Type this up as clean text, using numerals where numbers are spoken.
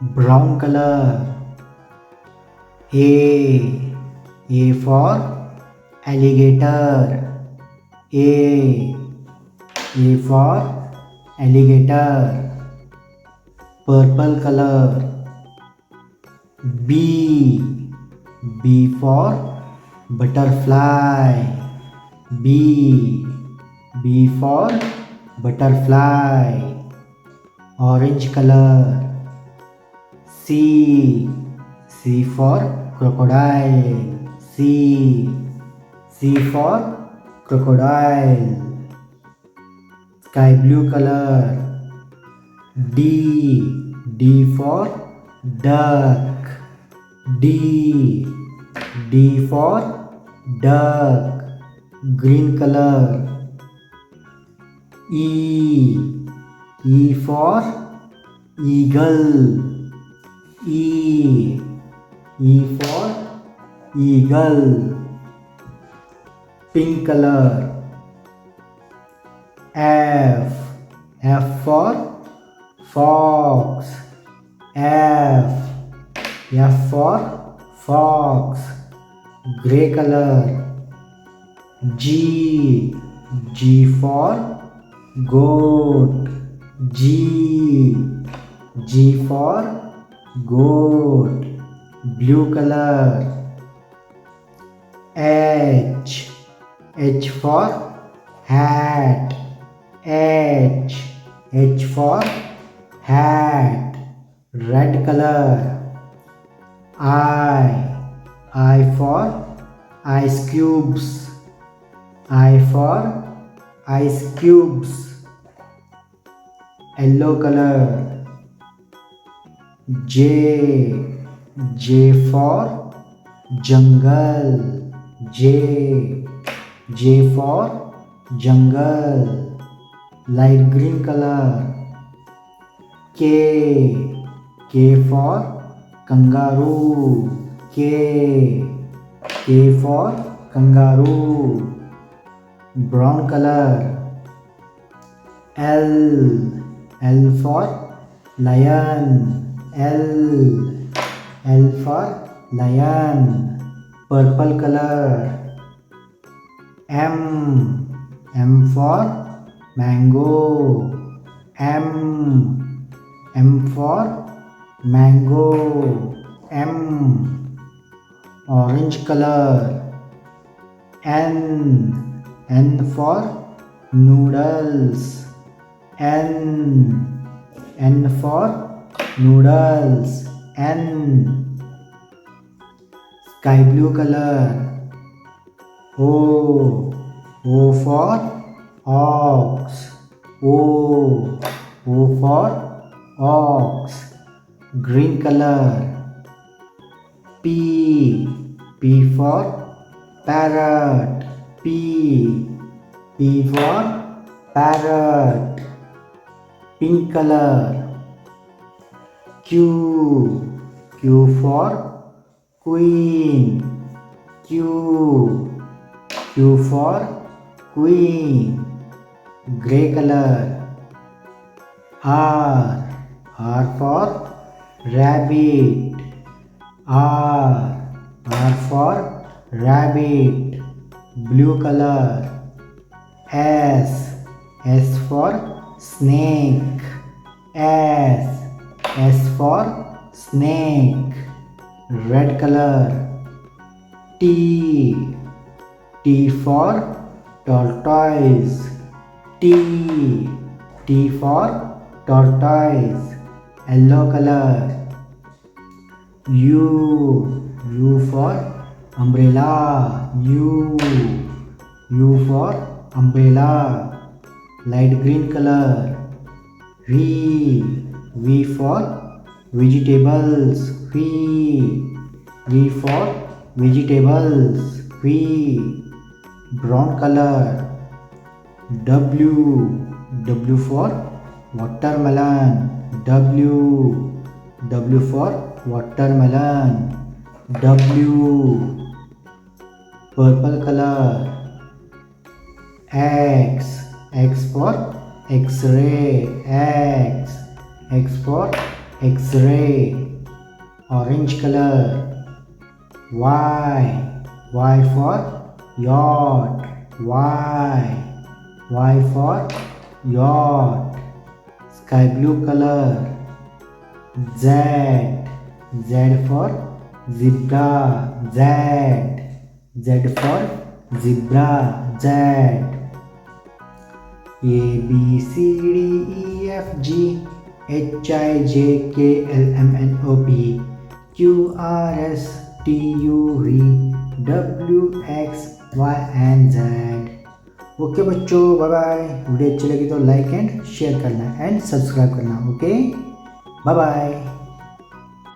brown color. A for alligator. A for alligator. Purple color. B for butterfly. B for butterfly. Orange color. C for crocodile. C for crocodile. Sky blue color. D for duck. D for duck. Green color. E for eagle. E for eagle. Pink color. F for fox. F for fox. Gray color. G for goat. G for goat. Blue color. H for hat. H for hat. Red color. I for ice cubes. I for ice cubes. Yellow color. J for jungle. J for jungle. Light green color. K for kangaroo. K for kangaroo. Brown color. L for lion. L for lion. Purple color. M for mango. M for mango. Orange color. N for noodles. N for noodles. Sky blue color. O for ox. O for ox. Green color. P for parrot. P for parrot. Pink color. Q for queen. Q for queen. Gray color. R for rabbit. R for rabbit. Blue color. S for snake. S for snake. Red color. T for tortoise. T for tortoise. Yellow color. U for umbrella. U for umbrella. Light green color. V for vegetables. V for vegetables. Brown color. W for watermelon. W for watermelon. Purple color. X for X-ray. X for X-ray, orange color. Y, Y for yacht. Y for yacht. Sky blue color. Z, Z for zebra. Z for zebra. Z. A B C D E F G H I J K L M N O P Q R S T U V W X Y and Z। Okay बच्चों, bye bye. Video अच्छी लगी तो like and share करना and subscribe करना। Okay, bye bye.